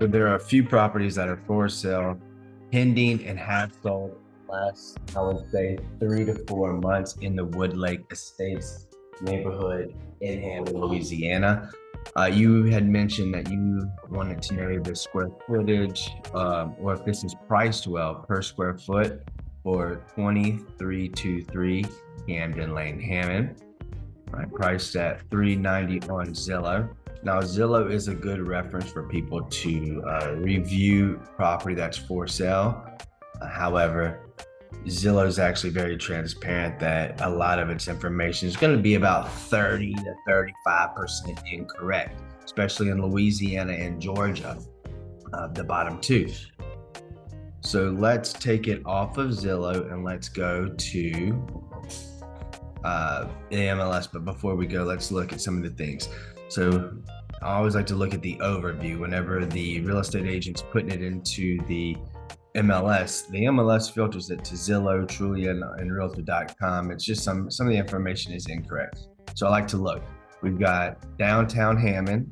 So there are a few properties that are for sale, pending, and have sold last, I would say, 3 to 4 months in the Woodlake Estates neighborhood in Hammond, Louisiana. You had mentioned that you wanted to know the square footage, or if this is priced well per square foot for 2323 Camden Lane, Hammond. Right, priced at $390 on Zillow. Now, Zillow is a good reference for people to review property that's for sale. However, Zillow is actually very transparent that a lot of its information is going to be about 30 to 35% incorrect, especially in Louisiana and Georgia, the bottom two. So let's take it off of Zillow and let's go to the MLS. But before we go, let's look at some of the things. So I always like to look at the overview whenever the real estate agent's putting it into the MLS. The MLS filters it to Zillow, Trulia, and Realtor.com. It's just some of the information is incorrect. So I like to look. We've got downtown Hammond.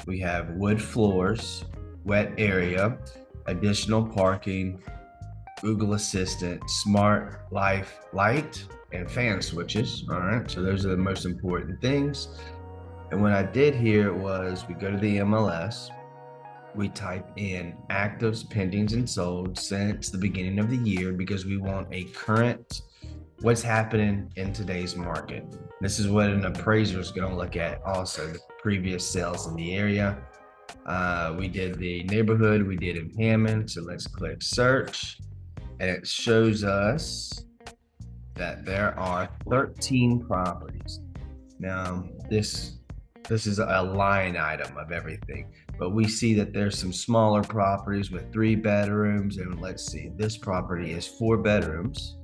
We have wood floors, wet area, additional parking, Google Assistant, smart life light, and fan switches. All right, so those are the most important things. And what I did here was we go to the MLS, we type in actives, pendings, and sold since the beginning of the year because we want a current, what's happening in today's market. This is what an appraiser is going to look at also, the previous sales in the area. We did the neighborhood, we did in Hammond, so let's click search, and it shows us that there are 13 properties. Now, this is a line item of everything, but we see that there's some smaller properties with 3 bedrooms, and let's see, this property is 4 bedrooms.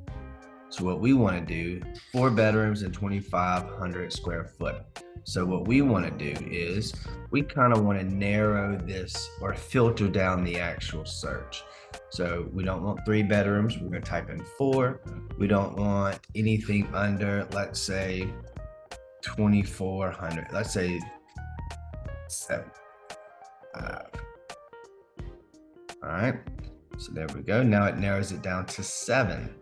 So what we want to do, 4 bedrooms and 2,500 square foot. So what we want to do is we kind of want to narrow this or filter down the actual search. So we don't want 3 bedrooms. We're going to type in 4. We don't want anything under, let's say, 2,400. Let's say 7. All right. So there we go. Now it narrows it down to 7.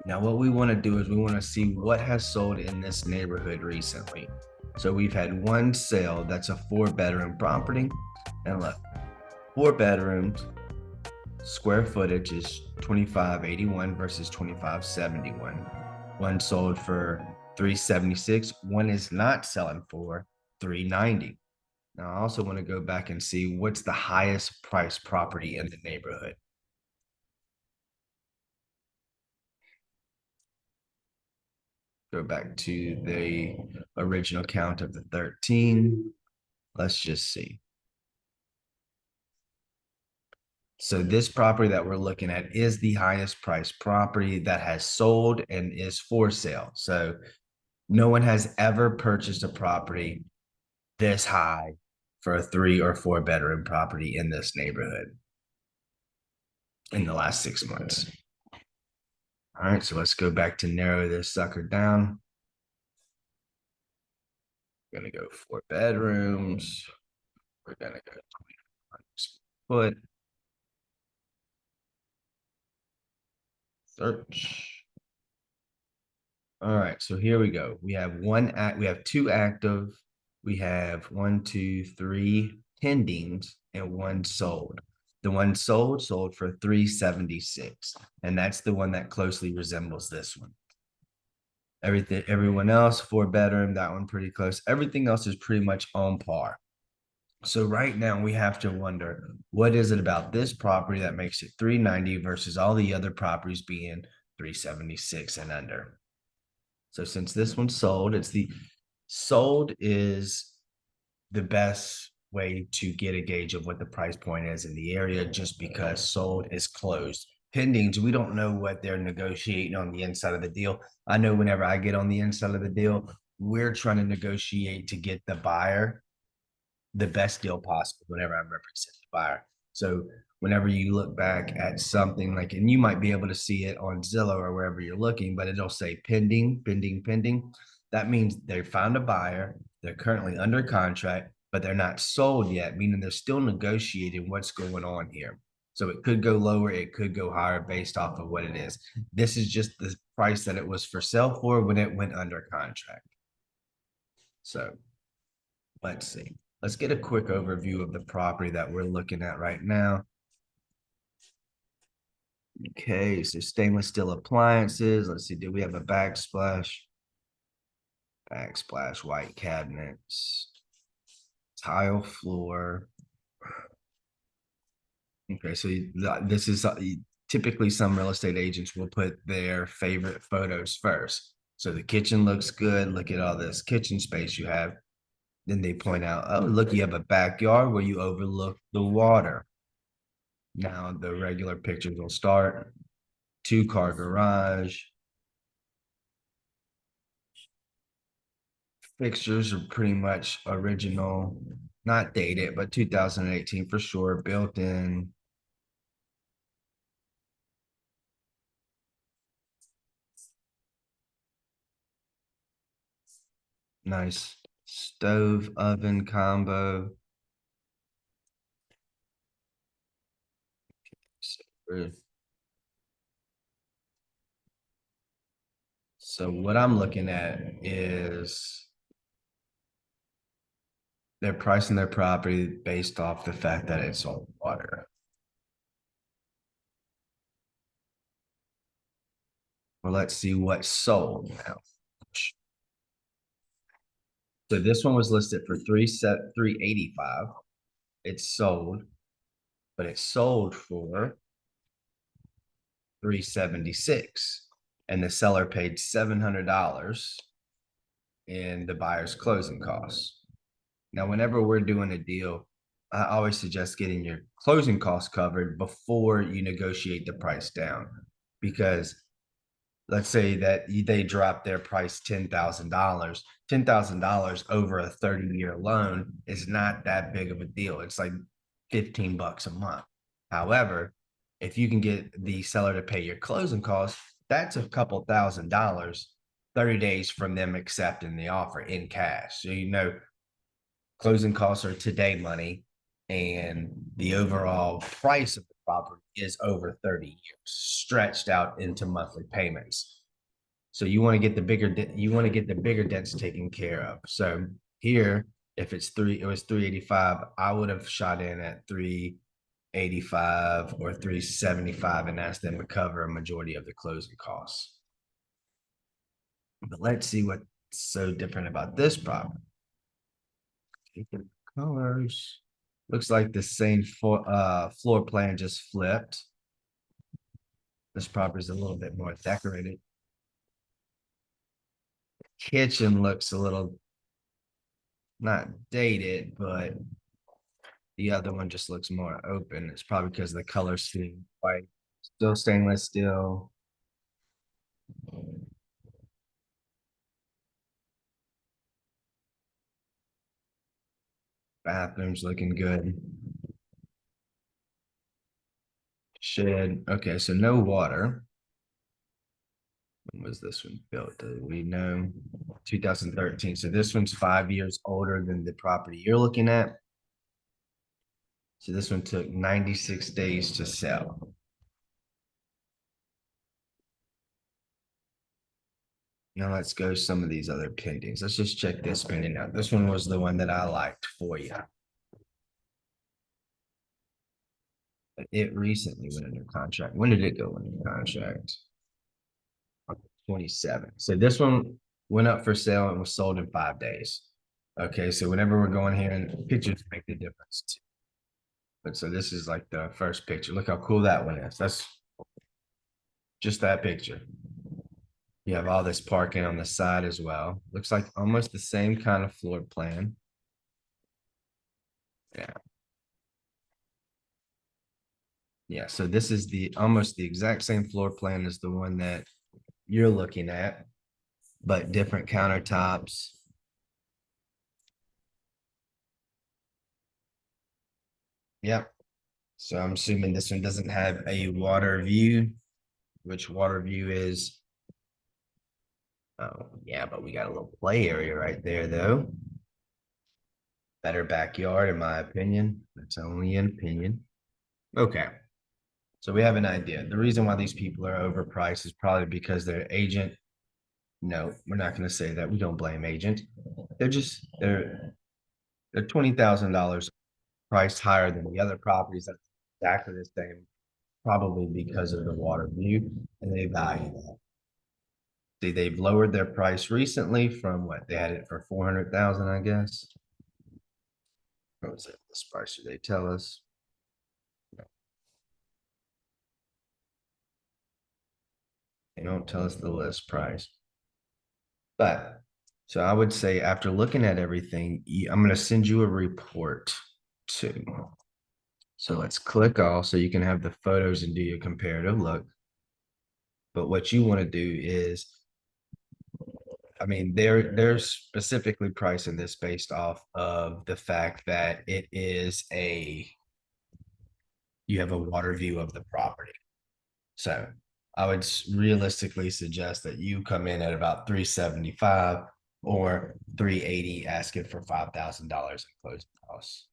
Now what we want to do is we want to see what has sold in this neighborhood recently. So we've had one sale that's a 4-bedroom property, and look, 4 bedrooms, square footage is 2,581 versus 2,571. One sold for 376. One is not selling for 390. Now I also want to go back and see what's the highest price property in the neighborhood. Go back to the original count of the 13. Let's just see. So this property that we're looking at is the highest priced property that has sold and is for sale. So no one has ever purchased a property this high for a 3 or 4 bedroom property in this neighborhood in the last 6 months. All right, so let's go back to narrow this sucker down. We're gonna go 4 bedrooms. We're gonna go 2,500 square foot. Search. All right, so here we go. We have 2 active. We have 1, 2, 3 pendings and 1 sold. The one sold for 376, and that's the one that closely resembles this one. Everyone else 4 bedroom, that one pretty close. Everything else is pretty much on par. So right now we have to wonder, what is it about this property that makes it 390 versus all the other properties being 376 and under? So since this one's sold, sold is the best way to get a gauge of what the price point is in the area, just because sold is closed. Pendings, we don't know what they're negotiating on the inside of the deal. I know whenever I get on the inside of the deal, we're trying to negotiate to get the buyer the best deal possible whenever I represent the buyer. So whenever you look back at something like, and you might be able to see it on Zillow or wherever you're looking, but it'll say pending, pending, pending. That means they found a buyer. They're currently under contract. but they're not sold yet, meaning they're still negotiating what's going on here. So it could go lower, it could go higher based off of what it is. This is just the price that it was for sale for when it went under contract. So let's see. Let's get a quick overview of the property that we're looking at right now. Okay, so stainless steel appliances. Let's see, do we have a backsplash? Backsplash, white cabinets, tile floor. Okay, so this is typically some real estate agents will put their favorite photos first. So the kitchen looks good. Look at all this kitchen space you have. Then they point out, oh, look, you have a backyard where you overlook the water. Now the regular pictures will start. 2-car garage. Fixtures are pretty much original, not dated, but 2018 for sure, built in. Nice stove oven combo. So what I'm looking at is they're pricing their property based off the fact that it's on water. Well, let's see what's sold now. So this one was listed for 385. It's sold, but it's sold for 376. And the seller paid $700 in the buyer's closing costs. Now, whenever we're doing a deal, I always suggest getting your closing costs covered before you negotiate the price down. Because let's say that they drop their price $10,000. $10,000 over a 30-year loan is not that big of a deal. It's like $15 a month. However, if you can get the seller to pay your closing costs, that's a couple $1,000 30 days from them accepting the offer in cash. So closing costs are today money, and the overall price of the property is over 30 years, stretched out into monthly payments. So you want to get the bigger debts taken care of. So here, if it was 385, I would have shot in at 385 or 375 and asked them to cover a majority of the closing costs. But let's see what's so different about this property. Colors. Looks like the same floor plan just flipped. This property is a little bit more decorated. Kitchen looks a little not dated, but the other one just looks more open. It's probably because the color scheme white. Still stainless steel. Bathroom's looking good. Shed. Okay, so no water. When was this one built? Do we know? 2013. So this one's 5 years older than the property you're looking at. So this one took 96 days to sell. Now let's go some of these other pendings. Let's just check this pending out. This one was the one that I liked for you. It recently went under contract. When did it go under contract? 27. So this one went up for sale and was sold in 5 days. Okay, so whenever we're going here and pictures make the difference too. But so this is like the first picture. Look how cool that one is. That's just that picture. You have all this parking on the side as well. Looks like almost the same kind of floor plan. Yeah. Yeah, so this is almost the exact same floor plan as the one that you're looking at, but different countertops. Yep. So I'm assuming this one doesn't have a water view, which water view is. Oh, yeah, but we got a little play area right there, though. better backyard, in my opinion. That's only an opinion. Okay. So we have an idea. The reason why these people are overpriced is probably because their agent. No, we're not going to say that. We don't blame agent. They're $20,000 priced higher than the other properties. That's exactly the same, probably because of the water view, and they value that. See, they've lowered their price recently from what they had it for 400,000, I guess. What was it? This price did they tell us? They don't tell us the list price. But so I would say after looking at everything, I'm going to send you a report too. So let's click off so you can have the photos and do your comparative look. But what you want to do is, I mean, they're specifically pricing this based off of the fact that you have a water view of the property. So I would realistically suggest that you come in at about 375 or 380, asking for $5,000 in closing costs.